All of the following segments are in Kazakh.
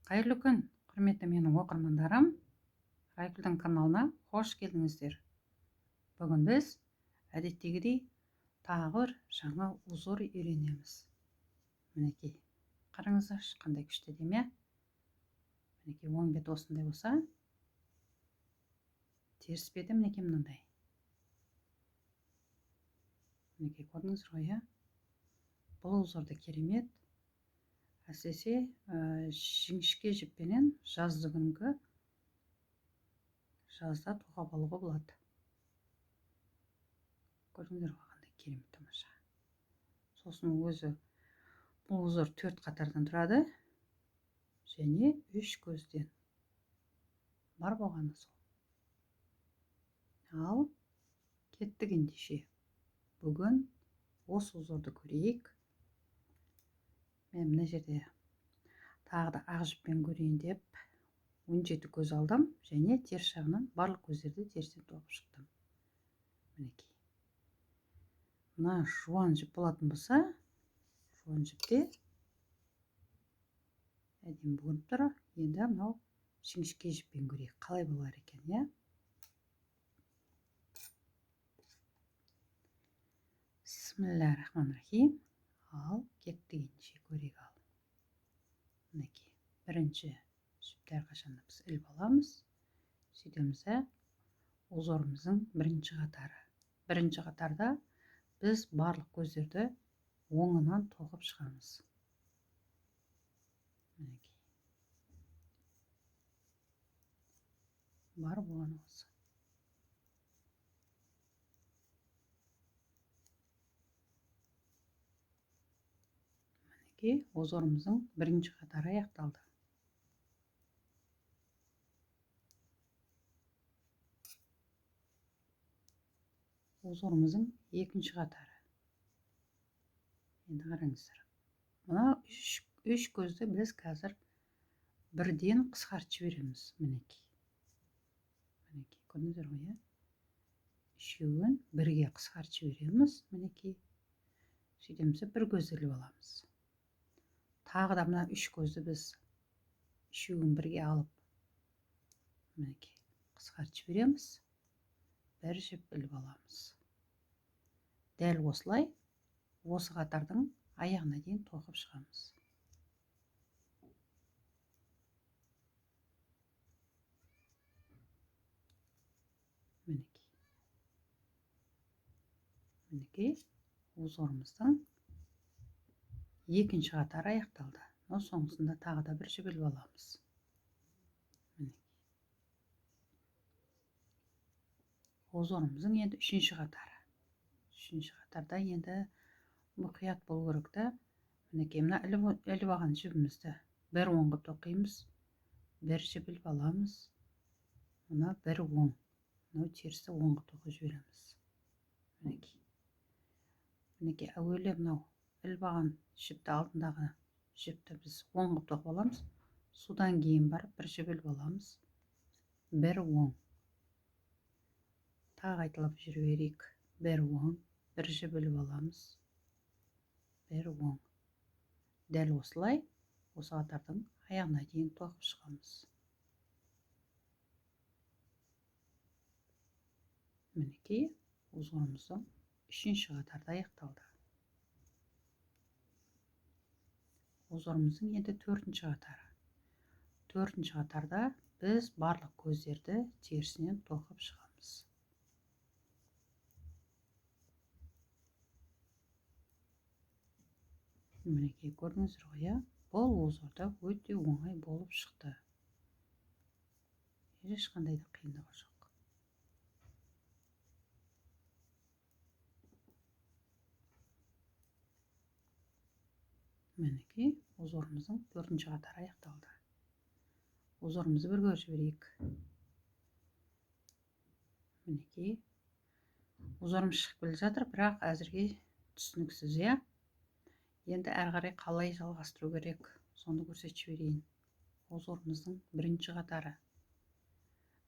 Қайырлы күн, құрметті менің оқырмандарым. Райгүлдің каналына қош келдіңіздер. Бүгін біз әдеттегідей тағы бір жаңа узор үйренеміз. Мінекей, қараңыздаршы, қандай күшті деме. Мінекей, оң бет осындай болса, теріс беті мінекей мынандай. Мінекей, көрдіңіздер ғой, бұл узорды керемет. Әсіресе жіңішке жіппенен жазды күнгі жазда тоқап алуға болады. Көрдіңіздер ғой, қандай керемет тамаша. Сосын өзі бұл узор 4 қатардан тұрады және 3 көзден бар болғаны сол. Ал кеттік ендеше. Бүгін осы узорды көрейік. Мен мына жерде тағы да ақ жіппен көрейін деп 17 көз алдым және теріс жағынан барлық көздерді терістен тоқып шықтым. Мінекей. Мына жуан жіп болатын болса, жуан жіпте әдемі көрініп тұр. Енді мынау жіңішке жіппен көрейік, қалай болар екен, Бисмиллахир-рахманир-рахим. Ал кеттік ендеше көрейік ал. Мінекей, бірінші жіпті әрқашанда біз іліп аламыз. Сөйтеміз, узорымыздың бірінші қатары. Бірінші қатарда біз барлық көздерді оңынан тоқып шығамыз. Мінекей. Бар болғаны осы. Мінекей, узорымыздың бірінші қатары аяқталды. Узорымыздың екінші қатары. Енді қараңыздар. Мына үш көзді біз қазір бірден қысқартып жібереміз. Мінекей. Мінекей, көрдіңіздер ғой, үшеуін бірге қысқартып жібереміз. Мінекей. Сөйтеміз, бір көзді іліп аламыз. Тағы да мына үш көзді біз үшеуін бірге алып, мінекей, қысқартып жібереміз. Бір жіп іліп аламыз. Дәл осылай осы қатардың аяғына дейін тоқып шығамыз. Мінекей. Мінекей, узорымыздың екінші қатары аяқталды. Соңғысында тағы да бір жіп іліп аламыз. Узорымыздың енді үшінші қатары. Үшінші қатарда енді мұқият болу керек та. Мінекей, мына іліп алған жібімізді бір оңға тоқимыз, бір жіп іліп аламыз. Мына бір оң, мынау терісті оңға тоқып жібереміз. Мінекей. Мінекей, әуелі мынау іліп алған жіпті, алдындағы жіпті біз оңға тоқып аламыз. Содан кейін барып бір жіп іліп аламыз. Бір оң. Тағы айтылып жүрейік. Бір оң, бір жіп іліп аламыз. Бір оң. Дәл осылай осы қатардың аяғына дейін тоқып шығамыз. Мінекей, узорымыздың үшінші қатарда аяқталды. Узорымыздың енді төртінші қатары. Төртінші қатарда біз барлық көздерді терісінен тоқып шығамыз. Мінекей, көрдіңіздер ғой, бұл узорда өте оңай болып шықты. Ешқандай да қиындығы жоқ. Мінекей, узорымыздың төртінші қатары аяқталды. Узорымызды бір көріп жіберейік. Мінекей, узорымыз шығып келе жатыр, бірақ әзірге түсініксіз, Енді әрі қарай қалай жалғастыру керек, соны көрсетіп жіберейін. Узорымыздың бірінші қатары.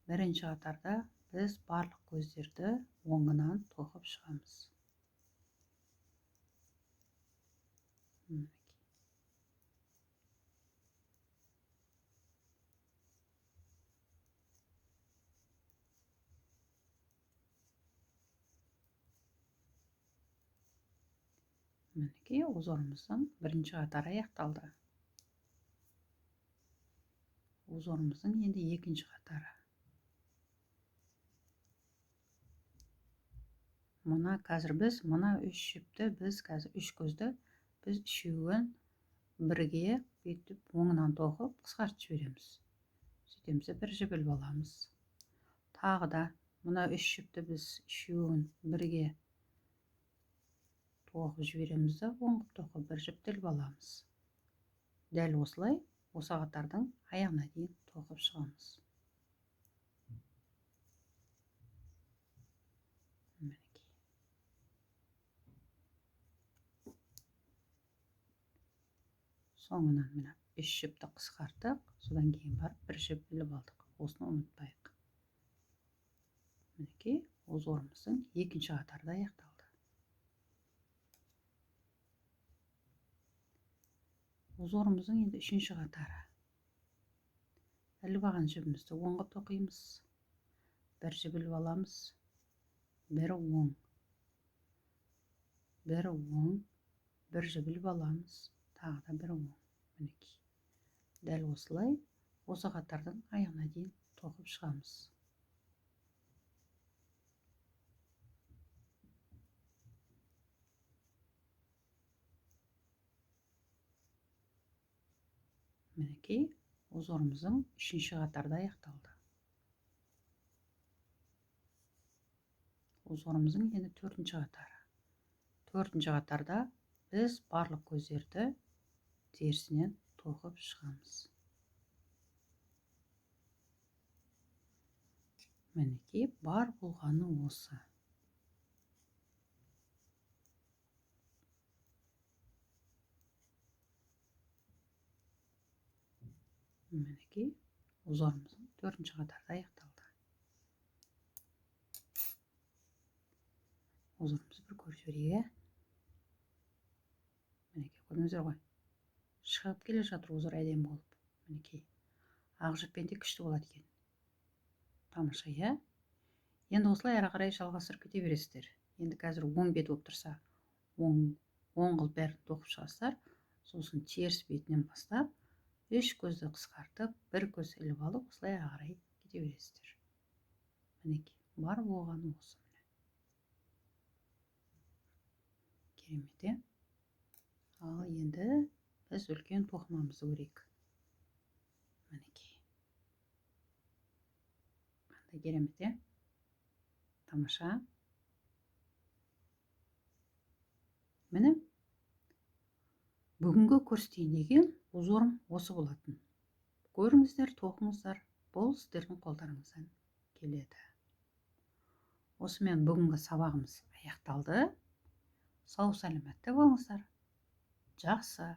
Бірінші қатарда біз барлық көздерді оңынан тоқып шығамыз. мінекей узорымыздың бірінші қатары аяқталды. Узорымыздың енді екінші қатары. Мына қазір біз мына үш жіпті біз қазір үш көзді біз үшеуін бірге бүйтіп оңынан тоқып қысқартып жібереміз. Сөйтеміз де бір жіп іліп аламыз. Тағы да мына үш жіпті біз үшеуін бірге тоқып жібереміз де оңып тоқып бір жіпті іліп аламыз. Дәл осылай осы қатардың аяғына дейін тоқып шығамыз. Соңынан мына үш жіпті қысқартып, содан кейін барып бір жіп іліп алдық. Осыны ұмытпайық. Мінекей, узорымыздың екінші қатары да аяқталды. Узорымыздың енді үшінші қатары. Іліп алған жібімізді оңға тоқимыз. Бір жіп іліп аламыз. Бір оң. Бір оң. Бір жіп іліп аламыз. Тағы да бір оң. Мінекей. Дәл осылай осы қатардың аяғына дейін тоқып шығамыз. Мінекей, узорымыздың үшінші қатарда аяқталды. Узорымыздың енді төртінші қатары. Төртінші қатарда біз барлық көздерді терісінен тоқып шығамыз. Мінекей, бар болғаны осы. Мінекей, узорымыздың төртінші қатарда аяқталды. Узорымызды бір көріп жіберейік. Мінекей, көрдіңіздер ғой. Шығып келе жатыр узор әдемі болып. Мінекей, ақ жіппен де күшті болады екен. Тамаша, иә? Енді осылай ары қарай жалғастырып кете бересіздер. Енді қазір оң бет болып тұрса, оң қылып бәрін тоқып шығасыздар. Сосын теріс бетінен бастап, үш көзді қысқартып, бір көз іліп алып, осылай ары қарай кете бересіздер. Мінекей, бар болғаны осы. Керемет. Ал енді біз үлкен тоқымамызды өрейік. Мінекей. Қандай керемет. Тамаша. Міне, бүгінгі көрсетейін деген узорым осы болатын. Көріңіздер, тоқыңыздар, бұл сіздердің қолдарыңыздан келеді. Осымен бүгінгі сабағымыз аяқталды. Сау саламатта болыңыздар. Жақсы.